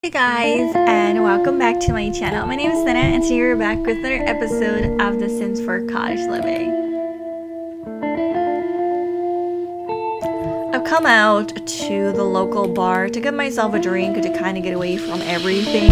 Hey guys, and welcome back to my channel. My name is Nenna, and today we're back with another episode of The Sims for Cottage Living. I've come out to the local bar to get myself a drink to kind of get away from everything.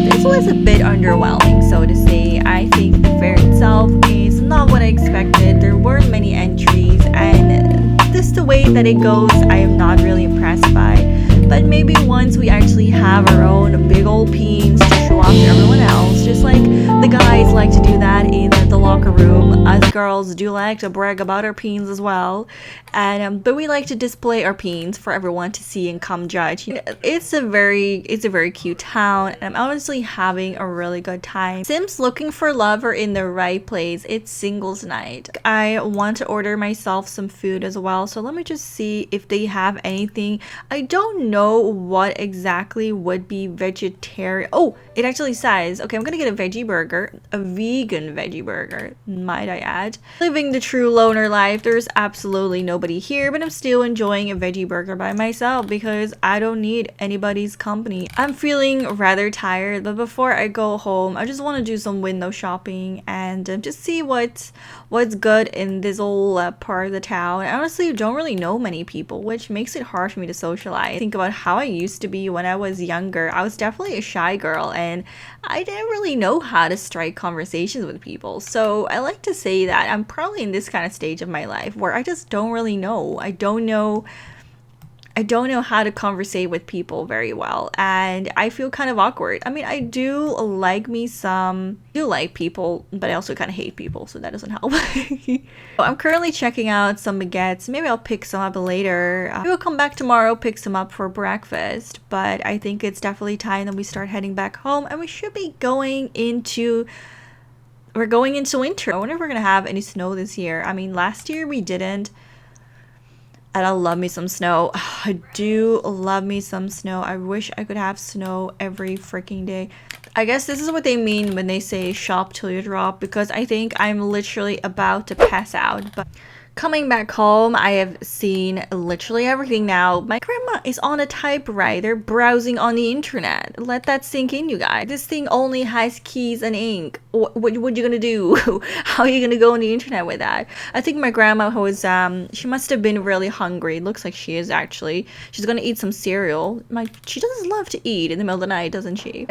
This was a bit underwhelming, so to say. I think the fair itself is not what I expected. There weren't many entries, and just the way that it goes, I am not really impressed by. But maybe once we actually have our own big old peens to show off to everyone else, just like the guys like to do that in the locker room, us girls do like to brag about our peens as well. And but we like to display our peens for everyone to see and come judge. It's a very cute town, and I'm honestly having a really good time. Sims looking for love are in the right place. It's singles night. I want to order myself some food as well, so let me just see if they have anything. I don't know what exactly would be vegetarian. Oh, it actually says, okay, I'm gonna get a veggie burger, a vegan veggie burger, might I add. Living the true loner life. There's absolutely nobody here, but I'm still enjoying a veggie burger by myself because I don't need anybody's company. I'm feeling rather tired, but before I go home, I just want to do some window shopping and just see what's good in this old part of the town. I honestly don't really know many people, which makes it hard for me to socialize. Think about how I used to be when I was younger. I was definitely a shy girl, and I didn't really know how to strike conversations with people. So I like to say that I'm probably in this kind of stage of my life where I just don't really know. I don't know how to conversate with people very well, and I feel kind of awkward. I mean, I do like people, but I also kind of hate people, so that doesn't help. I'm currently checking out some baguettes. Maybe I'll pick some up later. Maybe I'll come back tomorrow, pick some up for breakfast, but I think it's definitely time that we start heading back home, and we should be going into winter. I wonder if we're gonna have any snow this year. I mean, last year we didn't. And I love me some snow. I do love me some snow. I wish I could have snow every freaking day. I guess this is what they mean when they say shop till you drop, because I think I'm literally about to pass out. But coming back home, I have seen literally everything now. My grandma is on a typewriter browsing on the internet. Let that sink in, you guys. This thing only has keys and ink. What you gonna do? How are you gonna go on the internet with that? I think my grandma was, she must have been really hungry. It looks like she is actually. She's gonna eat some cereal. She does love to eat in the middle of the night, doesn't she?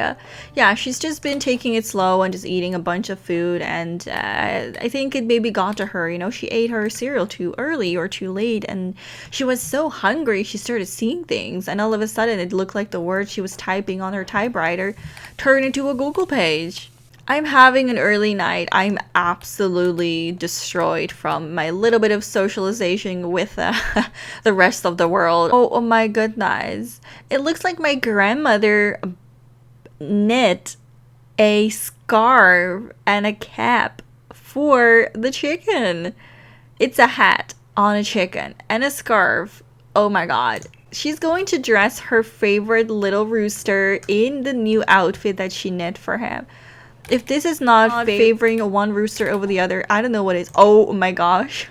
Yeah, she's just been taking it slow and just eating a bunch of food. And I think it maybe got to her, she ate her cereal too early or too late, and she was so hungry she started seeing things, and all of a sudden it looked like the words she was typing on her typewriter turned into a Google page. I'm having an early night. I'm absolutely destroyed from my little bit of socialization with the rest of the world. Oh my goodness. It looks like my grandmother knit a scarf and a cap for the chicken. It's a hat on a chicken and a scarf. Oh my god. She's going to dress her favorite little rooster in the new outfit that she knit for him. If this is not favoring one rooster over the other, I don't know what is. Oh my gosh.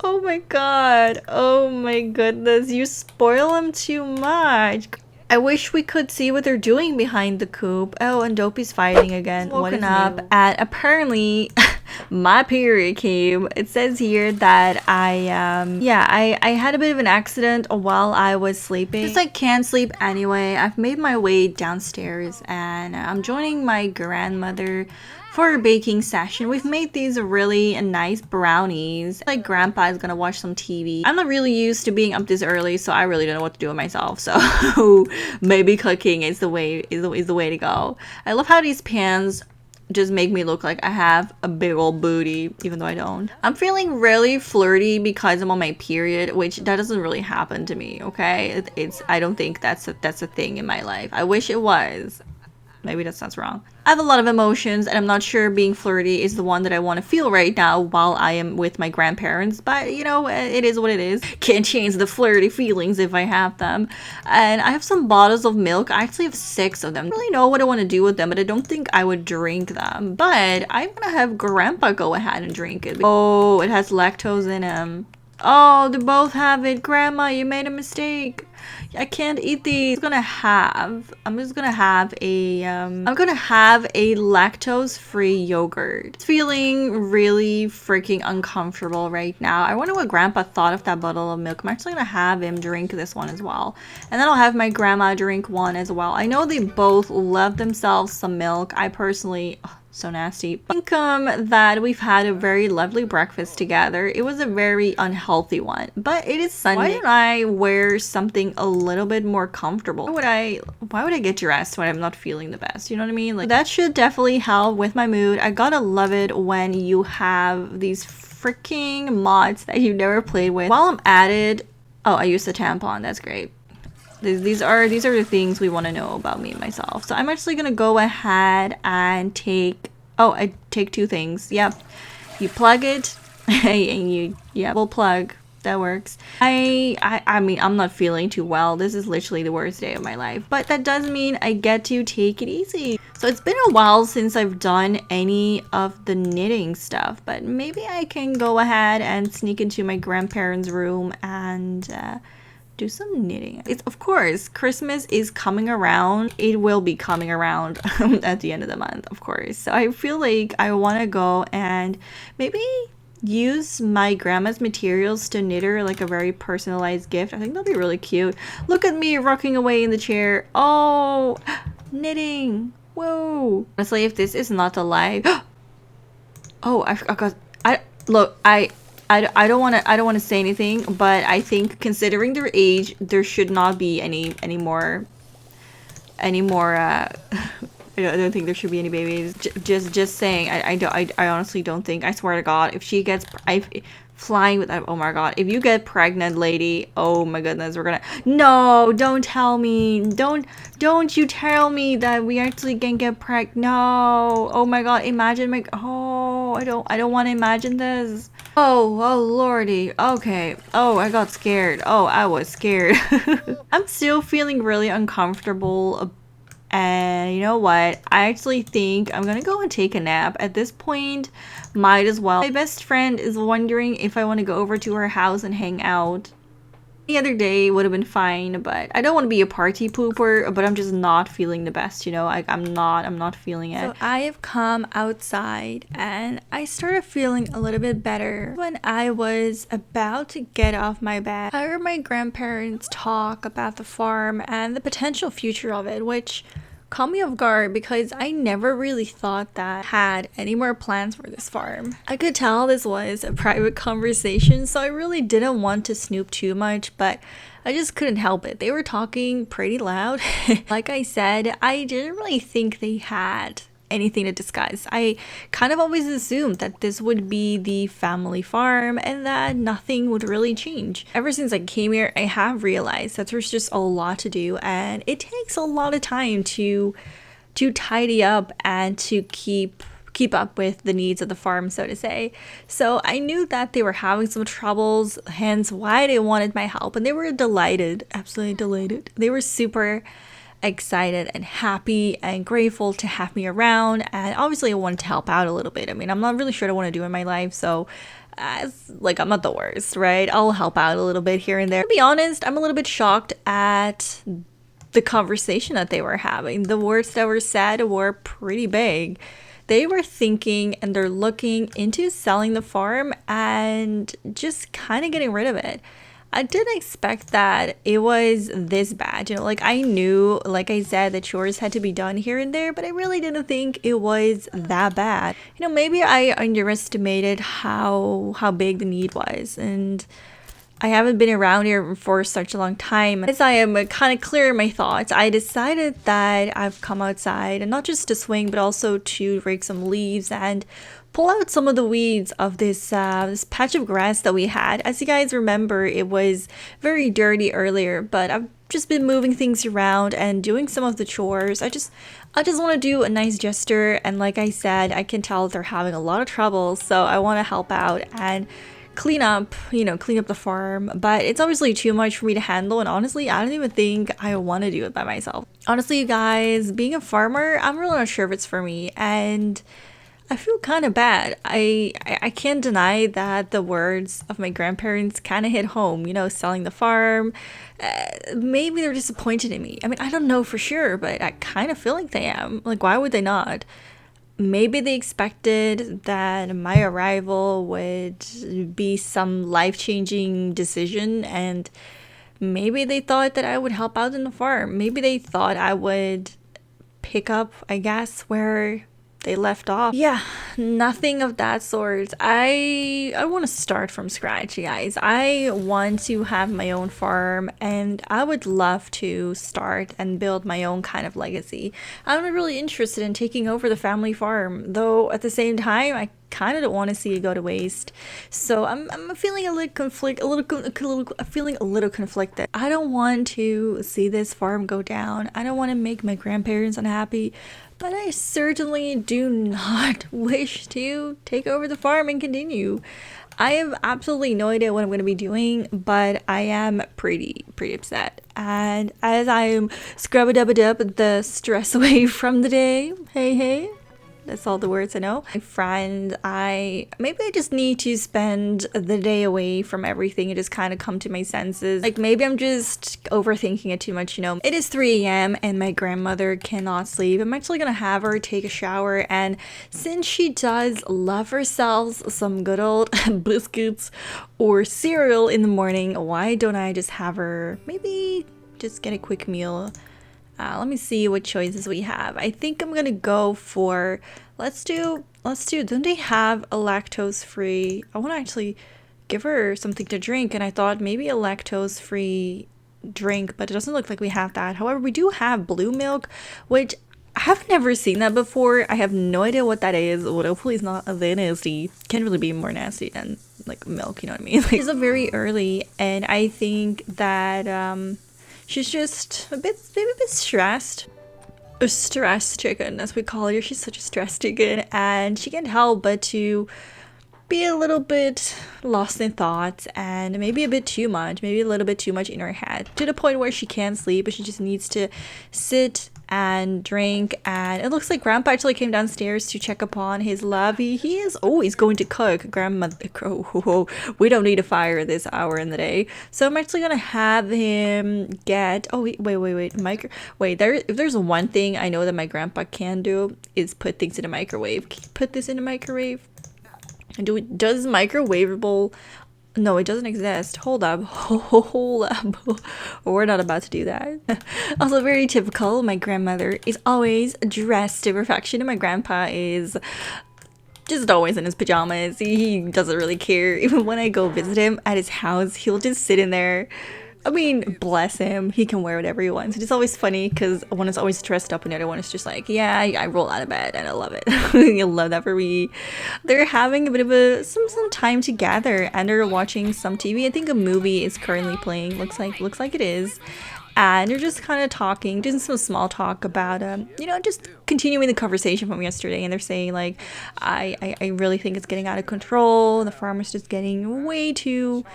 Oh my god. Oh my goodness. You spoil them too much. I wish we could see what they're doing behind the coop. Oh, and Dopey's fighting again. Woken up, and apparently my period came. It says here that I had a bit of an accident while I was sleeping. Since I can't sleep anyway, I've made my way downstairs, and I'm joining my grandmother for a baking session. We've made these really nice brownies. Like grandpa is gonna watch some TV. I'm not really used to being up this early, so I really don't know what to do with myself. So maybe cooking is the way to go. I love how these pans just make me look like I have a big old booty, even though I don't. I'm feeling really flirty because I'm on my period, which that doesn't really happen to me. Okay, I don't think that's a thing in my life. I wish it was. Maybe that sounds wrong. I have a lot of emotions, and I'm not sure being flirty is the one that I want to feel right now while I am with my grandparents, but it is what it is. Can't change the flirty feelings if I have them. And I have some bottles of milk. I actually have 6 of them. I don't really know what I want to do with them, but I don't think I would drink them. But I'm gonna have grandpa go ahead and drink it. Oh, it has lactose in them. Oh, they both have it. Grandma, you made a mistake. I can't eat these. I'm just gonna have a lactose-free yogurt. It's feeling really freaking uncomfortable right now. I wonder what Grandpa thought of that bottle of milk. I'm actually gonna have him drink this one as well. And then I'll have my grandma drink one as well. I know they both love themselves some milk. I personally, so nasty. I think that we've had a very lovely breakfast together. It was a very unhealthy one, but it is Sunday. Why don't I wear something a little bit more comfortable? Why would I get dressed when I'm not feeling the best? You know what I mean? Like, that should definitely help with my mood. I gotta love it when you have these freaking mods that you've never played with. While I'm at it, oh, I used a tampon. That's great. These are the things we want to know about me and myself. So I'm actually gonna go ahead and take, oh, I take two things. Yep, you plug it and we'll plug. That works. I mean, I'm not feeling too well. This is literally the worst day of my life, but that does mean I get to take it easy. So it's been a while since I've done any of the knitting stuff, but maybe I can go ahead and sneak into my grandparents' room and do some knitting. It's, of course, Christmas is coming around. It will be coming around at the end of the month, of course. So I feel like I want to go and maybe use my grandma's materials to knit her like a very personalized gift. I think that'll be really cute. Look at me rocking away in the chair. Oh, knitting. Whoa. Honestly, if this is not a lie. Oh, I forgot. I don't want to say anything, but I think considering their age, there should not be any more I don't think there should be any babies. Just saying. I honestly don't think. I swear to God, if she gets flying with, oh my God, if you get pregnant, lady, oh my goodness, we're gonna, no, don't tell me, don't you tell me that we actually can get pregnant. No, oh my God, imagine my, oh, I don't want to imagine this. Oh lordy. Okay. Oh, I got scared. Oh, I was scared. I'm still feeling really uncomfortable. And you know what? I actually think I'm gonna go and take a nap. At this point, might as well. My best friend is wondering if I want to go over to her house and hang out. The other day would have been fine, but I don't want to be a party pooper, but I'm just not feeling the best, you know? I'm not feeling it. So I have come outside and I started feeling a little bit better when I was about to get off my bed. I heard my grandparents talk about the farm and the potential future of it, which caught me off guard because I never really thought that I had any more plans for this farm. I could tell this was a private conversation, so I really didn't want to snoop too much, but I just couldn't help it. They were talking pretty loud. Like I said, I didn't really think they had anything to discuss. I kind of always assumed that this would be the family farm and that nothing would really change. Ever since I came here, I have realized that there's just a lot to do and it takes a lot of time to tidy up and to keep up with the needs of the farm, so to say. So I knew that they were having some troubles, hence why they wanted my help, and they were delighted, absolutely delighted. They were super excited and happy and grateful to have me around, and obviously I wanted to help out a little bit. I mean, I'm not really sure what I want to do in my life, so like, I'm not the worst, right? I'll help out a little bit here and there. To be honest, I'm a little bit shocked at the conversation that they were having. The words that were said were pretty big. They were thinking and they're looking into selling the farm and just kind of getting rid of it. I didn't expect that it was this bad. You know, like, I knew, like I said, that chores had to be done here and there, but I really didn't think it was that bad. You know, maybe I underestimated how big the need was, and I haven't been around here for such a long time. As I am kind of clear in my thoughts, I decided that I've come outside, and not just to swing, but also to rake some leaves and pull out some of the weeds of this patch of grass that we had. As you guys remember, it was very dirty earlier, but I've just been moving things around and doing some of the chores. I just want to do a nice gesture, and like I said, I can tell they're having a lot of trouble, so I want to help out and clean up the farm, but it's obviously too much for me to handle, and honestly, I don't even think I want to do it by myself. Honestly, you guys, being a farmer, I'm really not sure if it's for me, and I feel kind of bad. I can't deny that the words of my grandparents kind of hit home, you know, selling the farm. Maybe they're disappointed in me. I mean, I don't know for sure, but I kind of feel like they am. Like, why would they not? Maybe they expected that my arrival would be some life-changing decision, and maybe they thought that I would help out in the farm. Maybe they thought I would pick up, I guess, where they left off. Yeah, nothing of that sort. I want to start from scratch, guys. I want to have my own farm, and I would love to start and build my own kind of legacy. I'm not really interested in taking over the family farm, though at the same time I kind of don't want to see it go to waste. So I'm feeling a little feeling a little conflicted. I don't want to see this farm go down. I don't want to make my grandparents unhappy, but I certainly do not wish to take over the farm and continue. I have absolutely no idea what I'm going to be doing, but I am pretty upset. And as I am scrub-a-dub-a-dub the stress away from the day, hey, that's all the words I know. My friend, maybe I just need to spend the day away from everything and just kind of come to my senses. Like, maybe I'm just overthinking it too much, you know. It is 3 a.m. and my grandmother cannot sleep. I'm actually gonna have her take a shower, and since she does love herself some good old biscuits or cereal in the morning, why don't I just have her maybe just get a quick meal? Let me see what choices we have. I think I'm gonna go for, let's do, don't they have a lactose free? I want to actually give her something to drink, and I thought maybe a lactose free drink, but it doesn't look like we have that. However, we do have blue milk, which I have never seen that before. I have no idea what that is. Well, hopefully it's not that nasty. Can't really be more nasty than like milk, you know what I mean? Like, it's very early, and I think that she's just maybe a bit stressed. A stress chicken, as we call her. She's such a stress chicken, and she can't help but to be a little bit lost in thoughts, and maybe a bit too much, maybe a little bit too much in her head, to the point where she can't sleep, but she just needs to sit and drink. And it looks like Grandpa actually came downstairs to check upon his love. He is always going to cook. Grandmother, we don't need a fire this hour in the day, so I'm actually gonna have him get, oh wait, if there's one thing I know that my grandpa can do, is put things in a microwave. Can you put this in a microwave? Does microwavable? No, it doesn't exist. Hold up. We're not about to do that. Also, very typical. My grandmother is always dressed to perfection, and my grandpa is just always in his pajamas. He doesn't really care. Even when I go visit him at his house, he'll just sit in there. I mean, bless him. He can wear whatever he wants. It's always funny because one is always dressed up and the other one is just like, yeah, I roll out of bed, and I love it. I love that for me. They're having a bit of some time together, and they're watching some TV. I think a movie is currently playing. Looks like it is. And they're just kind of talking, doing some small talk about, just continuing the conversation from yesterday. And they're saying, like, I really think it's getting out of control. The farmer's just getting way too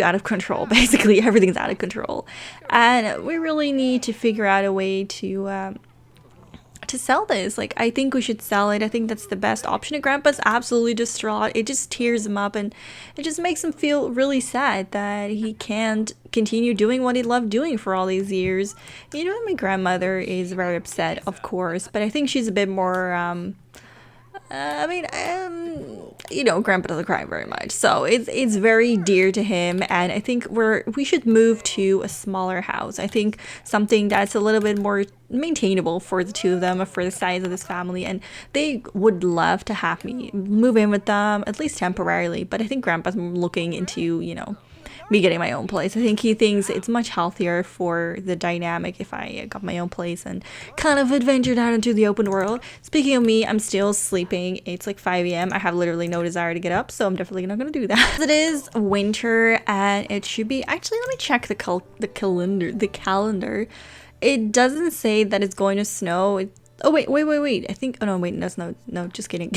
out of control. Basically, everything's out of control, and we really need to figure out a way to sell this. Like, I think we should sell it. I think that's the best option. And Grandpa's absolutely distraught. It just tears him up, and it just makes him feel really sad that he can't continue doing what he loved doing for all these years. You know, my grandmother is very upset, of course, but I think she's a bit more Grandpa doesn't cry very much, so it's very dear to him, and I think we should move to a smaller house. I think something that's a little bit more maintainable for the two of them, for the size of this family, and they would love to have me move in with them, at least temporarily. But I think Grandpa's looking into, me getting my own place. I think he thinks it's much healthier for the dynamic if I got my own place and kind of adventured out into the open world. Speaking of me, I'm still sleeping. It's like 5 a.m. I have literally no desire to get up, so I'm definitely not going to do that. It is winter, and it should be, actually, let me check the calendar. It doesn't say that it's going to snow. Oh wait. I think, oh no, wait, no, just kidding.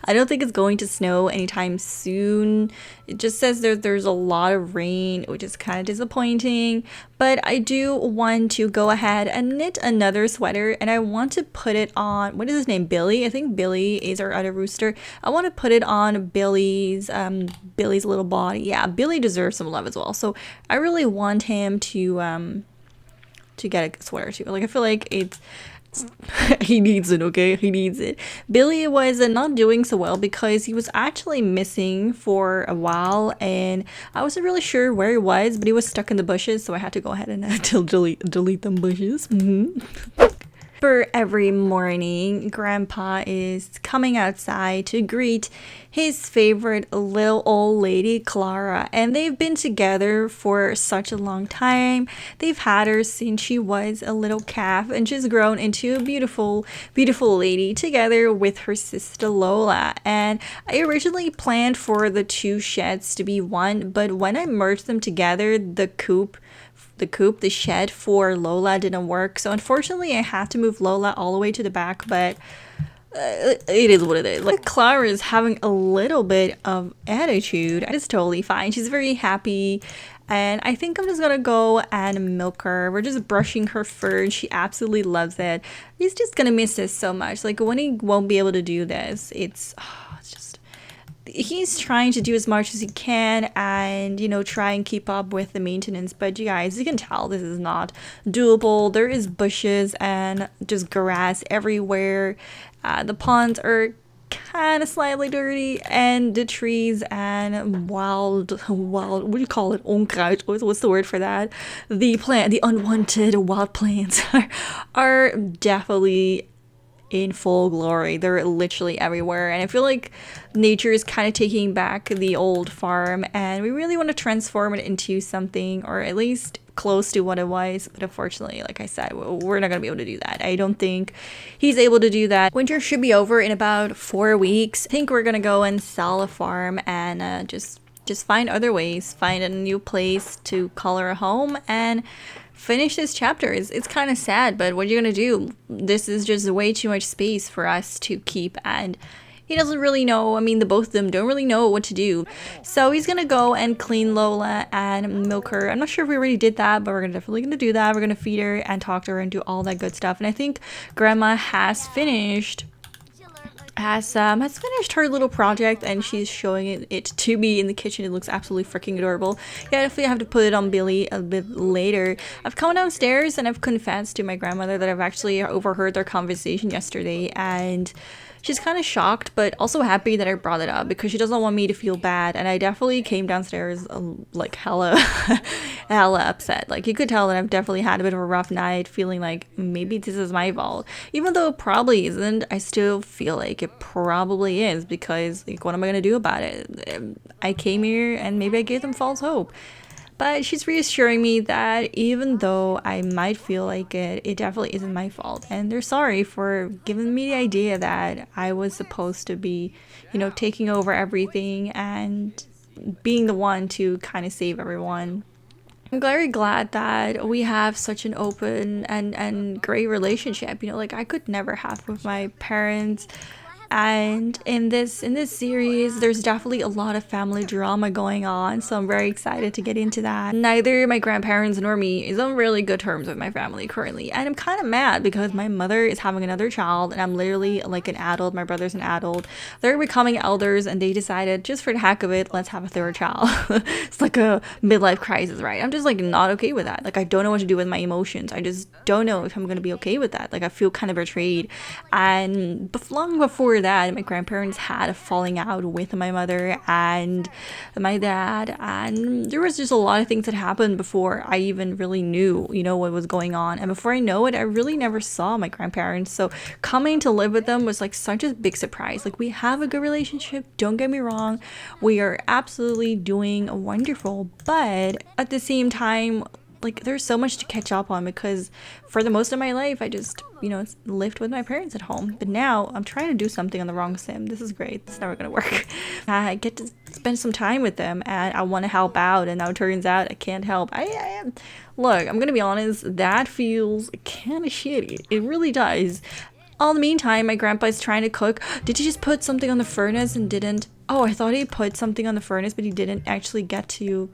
I don't think it's going to snow anytime soon. It just says there's a lot of rain, which is kind of disappointing. But I do want to go ahead and knit another sweater, and I want to put it on, what is his name? Billy? I think Billy is our other rooster. I want to put it on Billy's little body. Yeah, Billy deserves some love as well. So I really want him to get a sweater too. Like, I feel like it's he needs it, okay? He needs it. Billy was not doing so well because he was actually missing for a while, and I wasn't really sure where he was, but he was stuck in the bushes, so I had to go ahead and delete them bushes. For every morning, Grandpa is coming outside to greet his favorite little old lady, Clara, and they've been together for such a long time. They've had her since she was a little calf, and she's grown into a beautiful, beautiful lady together with her sister Lola. And I originally planned for the two sheds to be one, but when I merged them together, the shed for Lola didn't work, so unfortunately I had to move Lola all the way to the back, but it is what it is. Like, Clara is having a little bit of attitude. It's totally fine. She's very happy, and I think I'm just gonna go and milk her. We're just brushing her fur, and she absolutely loves it. He's just gonna miss this so much. Like, when he won't be able to do this, it's just, he's trying to do as much as he can and, try and keep up with the maintenance, but you guys, you can tell this is not doable. There is bushes and just grass everywhere. The ponds are kind of slightly dirty, and the trees and wild, what do you call it? Onkruid. What's the word for that? The unwanted wild plants are definitely in full glory. They're literally everywhere, and I feel like nature is kind of taking back the old farm, and we really want to transform it into something, or at least close to what it was. But unfortunately, like I said, we're not gonna be able to do that. I don't think he's able to do that. Winter should be over in about 4 weeks. I think we're gonna go and sell a farm and just find other ways, find a new place to call our home, and finish this chapter. It's kind of sad, but what are you gonna do? This is just way too much space for us to keep, and he doesn't really know. I mean, the both of them don't really know what to do. So he's gonna go and clean Lola and milk her. I'm not sure if we already did that, but we're definitely gonna do that. We're gonna feed her and talk to her and do all that good stuff. And I think Grandma has finished her little project, and she's showing it to me in the kitchen. It looks absolutely freaking adorable. Yeah, definitely have to put it on Billy a bit later. I've come downstairs and I've confessed to my grandmother that I've actually overheard their conversation yesterday, and she's kind of shocked, but also happy that I brought it up because she doesn't want me to feel bad. And I definitely came downstairs like hella upset. Like, you could tell that I've definitely had a bit of a rough night, feeling like maybe this is my fault. Even though it probably isn't, I still feel like it probably is, because, like, what am I gonna do about it? I came here and maybe I gave them false hope. But she's reassuring me that even though I might feel like it definitely isn't my fault. And they're sorry for giving me the idea that I was supposed to be, taking over everything and being the one to kind of save everyone. I'm very glad that we have such an open and great relationship. Like, I could never have with my parents. And in this series, there's definitely a lot of family drama going on, so I'm very excited to get into that. Neither my grandparents nor me is on really good terms with my family currently, and I'm kind of mad because my mother is having another child, and I'm literally like an adult. My brother's an adult. They're becoming elders, and they decided, just for the heck of it, let's have a third child. It's like a midlife crisis, right? I'm just like not okay with that. Like, I don't know what to do with my emotions. I just don't know if I'm gonna be okay with that. Like, I feel kind of betrayed. And long before that, my grandparents had a falling out with my mother and my dad, and there was just a lot of things that happened before I even really knew, what was going on. And before I know it, I really never saw my grandparents. So coming to live with them was like such a big surprise. Like, we have a good relationship, don't get me wrong, we are absolutely doing wonderful, but at the same time, like, there's so much to catch up on, because for the most of my life I just lived with my parents at home. But now I'm trying to do something on the wrong sim. This is great. It's never gonna work. I get to spend some time with them, and I want to help out, and now it turns out I can't help. Look, I'm gonna be honest, that feels kind of shitty. It really does. All the meantime, my grandpa is trying to cook. Did he just put something on the furnace and didn't? Oh, I thought he put something on the furnace, but he didn't actually get to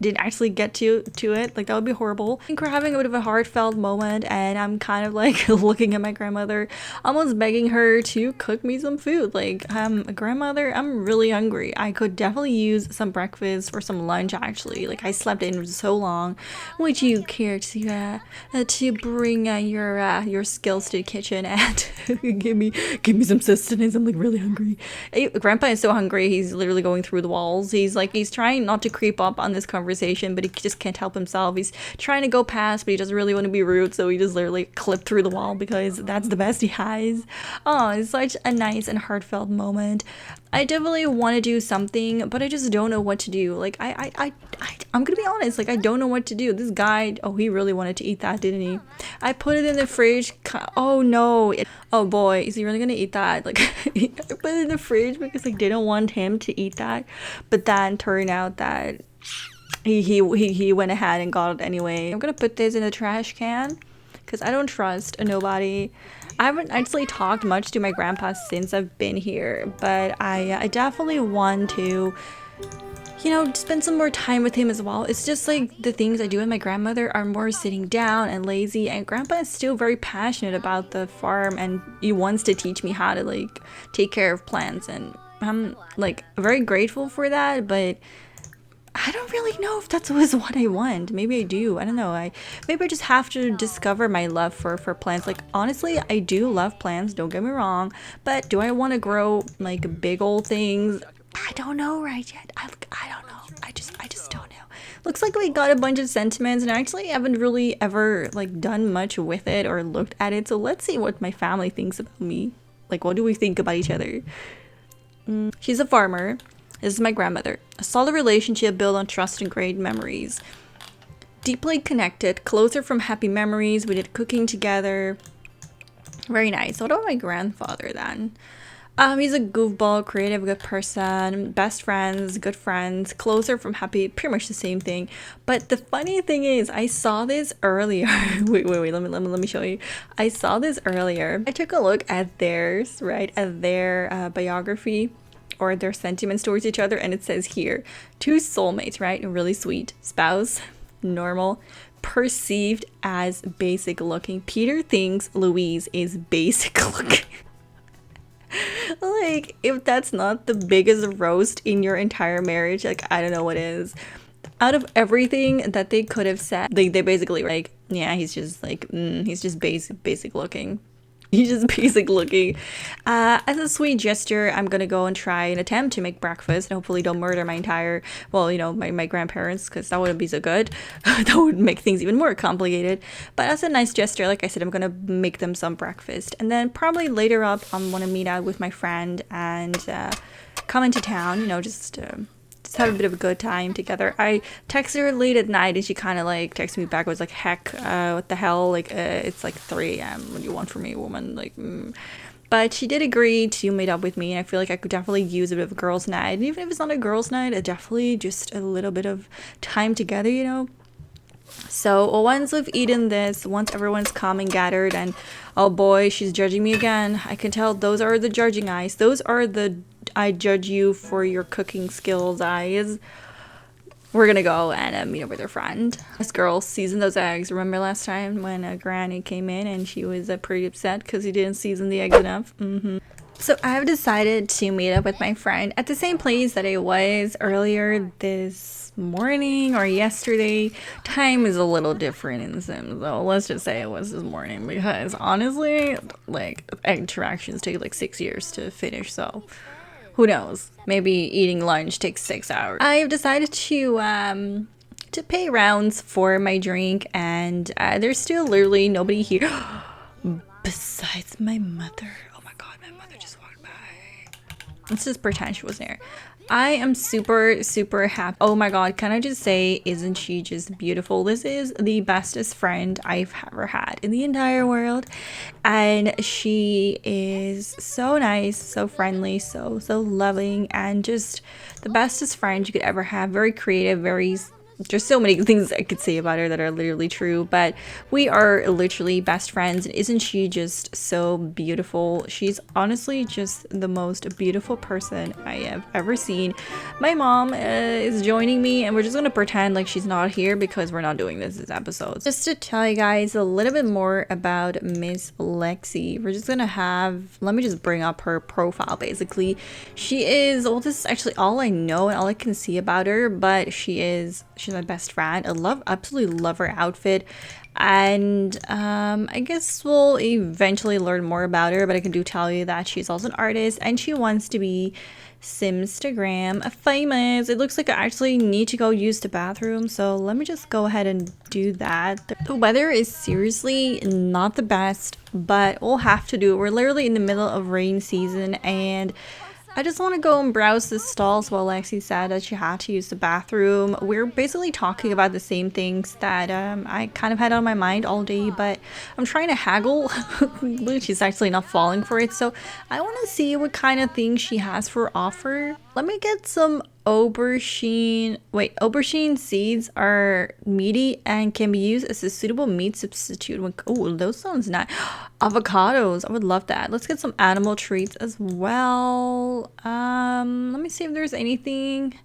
it. Like, that would be horrible. I think we're having a bit of a heartfelt moment, and I'm kind of like looking at my grandmother, almost begging her to cook me some food. Like, grandmother, I'm really hungry. I could definitely use some breakfast or some lunch, actually. Like, I slept in so long. Would you care to bring your skills to the kitchen and give me some sustenance? I'm like really hungry. Grandpa is so hungry, he's literally going through the walls. He's trying not to creep up on this conversation, but he just can't help himself. He's trying to go past, but he doesn't really want to be rude, so he just literally clipped through the wall because that's the best he has. Oh, it's such a nice and heartfelt moment. I definitely want to do something, but I just don't know what to do. Like, I'm gonna be honest, like, I don't know what to do. This guy, oh, he really wanted to eat that, didn't he? I put it in the fridge. Oh no. Oh boy, is he really gonna eat that? Like, I put it in the fridge because I didn't want him to eat that, but then turned out that he went ahead and got it anyway. I'm gonna put this in the trash can because I don't trust nobody. I haven't actually talked much to my grandpa since I've been here, but I definitely want to, you know, spend some more time with him as well. It's just like the things I do with my grandmother are more sitting down and lazy, and grandpa is still very passionate about the farm and he wants to teach me how to like take care of plants, and I'm like very grateful for that, but I don't really know if that's what I want. Maybe I do. I don't know. Maybe I just have to discover my love for plants. Like, honestly, I do love plants, don't get me wrong, but do I want to grow like big old things? I don't know right yet. I don't know. I just don't know. Looks like we got a bunch of sentiments, and I actually haven't really ever like done much with it or looked at it. So let's see what my family thinks about me. Like, what do we think about each other? She's a farmer. This is my grandmother. A solid relationship built on trust and great memories. Deeply connected, closer from happy memories. We did cooking together. Very nice. What about my grandfather then? He's a goofball, creative, good person, best friends, good friends, closer from happy, pretty much the same thing. But the funny thing is, I saw this earlier. wait, let me show you. I saw this earlier. I took a look at theirs, right, at their biography or their sentiments towards each other, and it says here, two soulmates, right? Really sweet. Spouse, normal, perceived as basic looking. Peter thinks Louise is basic looking. Like, if that's not the biggest roast in your entire marriage, like, I don't know what is. Out of everything that they could have said, they basically were like, yeah, he's just like, he's just basic looking. He's just basic looking. As a sweet gesture, I'm gonna go and try and attempt to make breakfast and hopefully don't murder my entire, well, you know, my grandparents, because that wouldn't be so good. That would make things even more complicated. But as a nice gesture, like I said, I'm gonna make them some breakfast. And then probably later up, I'm gonna meet out with my friend and come into town, you know, just have a bit of a good time together. I texted her late at night and she kind of like texted me back. I was like, heck, what the hell? Like, it's like 3 a.m. What do you want from me, woman? Like, But she did agree to meet up with me, and I feel like I could definitely use a bit of a girls' night. And even if it's not a girls' night, definitely just a little bit of time together, you know? So once we've eaten this, once everyone's calm and gathered, and oh boy, she's judging me again. I can tell those are the judging eyes. Those are the I judge you for your cooking skills eyes. We're gonna go and meet up with her friend. This girl seasoned those eggs. Remember last time when Granny came in and she was pretty upset because he didn't season the eggs enough? So I've decided to meet up with my friend at the same place that I was earlier this morning or yesterday. Time is a little different in The Sims, so let's just say it was this morning, because honestly, like, interactions take like 6 years to finish, so who knows? Maybe eating lunch takes 6 hours. I've decided to pay rounds for my drink, and there's still literally nobody here besides my mother. Oh my god, my mother just walked by. Let's just pretend she was there. I am super happy. Oh my god, can I just say, isn't she just beautiful? This is the bestest friend I've ever had in the entire world, and she is so nice, so friendly, so loving, and just the bestest friend you could ever have. Very creative, very There's so many things I could say about her that are literally true, but we are literally best friends. And isn't she just so beautiful? She's honestly just the most beautiful person I have ever seen. My mom is joining me, and we're just gonna pretend like she's not here because we're not doing this episode. Just to tell you guys a little bit more about Miss Lexi, we're just gonna have, let me just bring up her profile. Basically, she is, well, this is actually all I know and all I can see about her, but she's my best friend. Absolutely love her outfit, and I guess we'll eventually learn more about her, but I can tell you that she's also an artist and she wants to be Simstagram famous. It looks like I actually need to go use the bathroom, so let me just go ahead and do that. The weather is seriously not the best, but we'll have to do it. We're literally in the middle of rain season, and I just want to go and browse the stalls while Lexi said that she had to use the bathroom. We're basically talking about the same things that I kind of had on my mind all day, but I'm trying to haggle, but she's actually not falling for it. So I want to see what kind of things she has for offer. Let me get some aubergine. Wait, aubergine seeds are meaty and can be used as a suitable meat substitute. Oh, those sounds nice. Avocados, I would love that. Let's get some animal treats as well. Let me see if there's anything.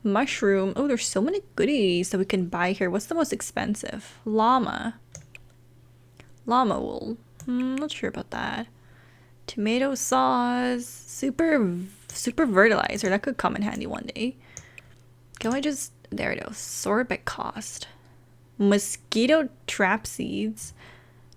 Mushroom. Oh, there's so many goodies that we can buy here. What's the most expensive? Llama wool. Not sure about that. Tomato sauce. Super fertilizer. That could come in handy one day. Can I just, there it goes. Sorbet cost. Mosquito trap seeds.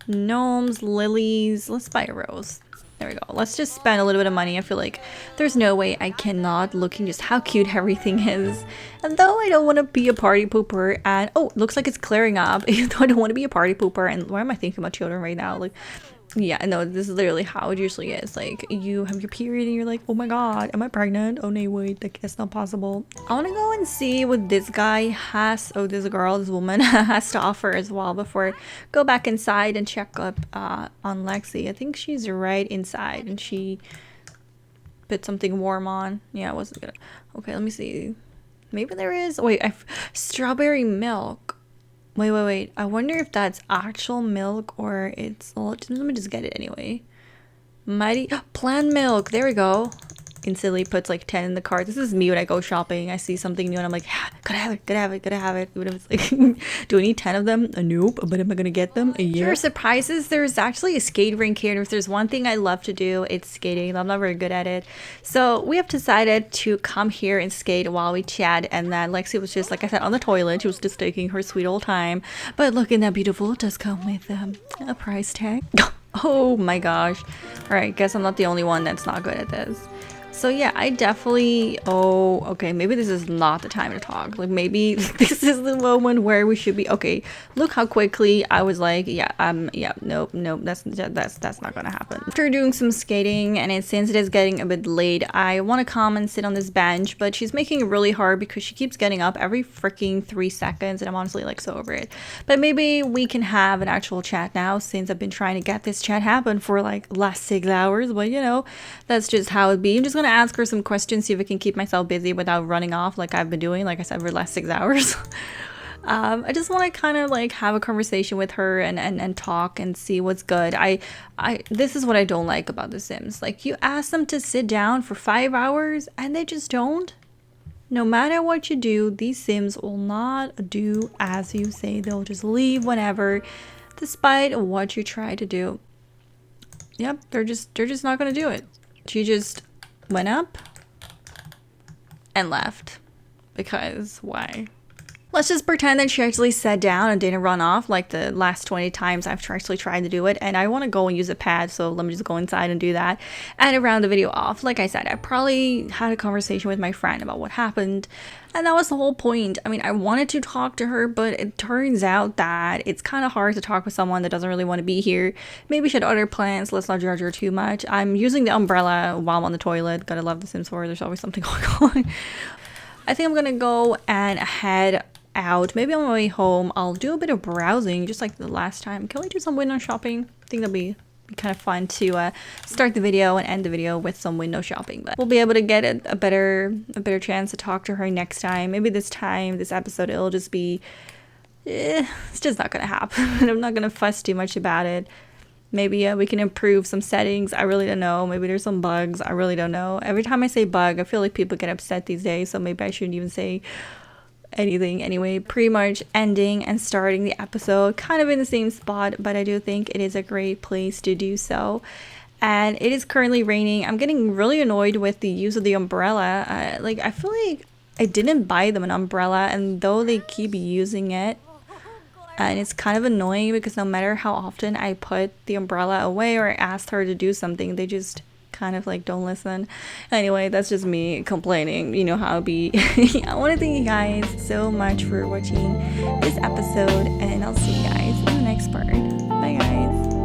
Gnomes, lilies. Let's buy a rose. There we go. Let's just spend a little bit of money. I feel like there's no way I cannot, looking just how cute everything is. And though I don't want to be a party pooper, and oh, looks like it's clearing up. Even though I don't want to be a party pooper, and why am I thinking about children right now? Like, yeah, no, this is literally how it usually is. Like, you have your period and you're like, oh my god, am I pregnant? Oh no, wait, that's not possible. I want to go and see what this guy has, oh, this woman has to offer as well before I go back inside and check up on Lexi. I think she's right inside and she put something warm on. Yeah, it wasn't good. Okay, let me see. Maybe there is, wait, strawberry milk. Wait. I wonder if that's actual milk or it's... let me just get it anyway. Mighty... plant milk. There we go. Instantly puts like 10 in the cart. This is me when I go shopping. I see something new and I'm like, yeah, gotta have it. Even if it's like, do I need 10 of them? Nope. But am I gonna get them? Yeah. Sure, surprises. There's actually a skate rink here. And if there's one thing I love to do, it's skating. I'm not very good at it. So we have decided to come here and skate while we chat. And then Lexi was just, like I said, on the toilet. She was just taking her sweet old time. But looking that beautiful, it does come with a price tag. Oh my gosh. All right, guess I'm not the only one that's not good at this. So yeah, I definitely, oh, okay, maybe this is not the time to talk. Like maybe this is the moment where we should be, okay, look how quickly I was like, yeah, nope, that's not gonna happen. After doing some skating, and since it is getting a bit late, I want to come and sit on this bench, but she's making it really hard because she keeps getting up every freaking 3 seconds, and I'm honestly like so over it. But maybe we can have an actual chat now, since I've been trying to get this chat happen for like last 6 hours, but you know, that's just how it be. I'm just gonna ask her some questions, see if I can keep myself busy without running off like I've been doing, like I said, for the last 6 hours. I just want to kind of like have a conversation with her and talk and see what's good. This is what I don't like about The Sims. Like, you ask them to sit down for 5 hours and they just don't. No matter what you do, these Sims will not do as you say. They'll just leave whenever, despite what you try to do. Yep, they're just not gonna do it. She just went up and left, because why? Let's just pretend that she actually sat down and didn't run off like the last 20 times I've actually tried to do it. And I want to go and use a pad, so let me just go inside and do that and round the video off. Like I said, I probably had a conversation with my friend about what happened, and that was the whole point. I mean, I wanted to talk to her, but it turns out that it's kind of hard to talk with someone that doesn't really want to be here. Maybe she had other plans. Let's not judge her too much. I'm using the umbrella while I'm on the toilet. Gotta love The Sims 4. There's always something going on. I think I'm gonna go and head out. Maybe on my way home I'll do a bit of browsing, just like the last time. Can we do some window shopping? I think that'd be be kind of fun to start the video and end the video with some window shopping. But we'll be able to get a better chance to talk to her next time. Maybe this episode, it'll just be, it's just not gonna happen. I'm not gonna fuss too much about it. Maybe we can improve some settings. I really don't know. Maybe there's some bugs. I really don't know. Every time I say bug, I feel like people get upset these days. So maybe I shouldn't even say anything. Anyway, pretty much ending and starting the episode kind of in the same spot. But I do think it is a great place to do so. And it is currently raining. I'm getting really annoyed with the use of the umbrella. I feel like I didn't buy them an umbrella. And though they keep using it, and it's kind of annoying because no matter how often I put the umbrella away or asked her to do something, they just kind of like don't listen. Anyway, that's just me complaining. You know how it be. I want to thank you guys so much for watching this episode, and I'll see you guys in the next part. Bye guys.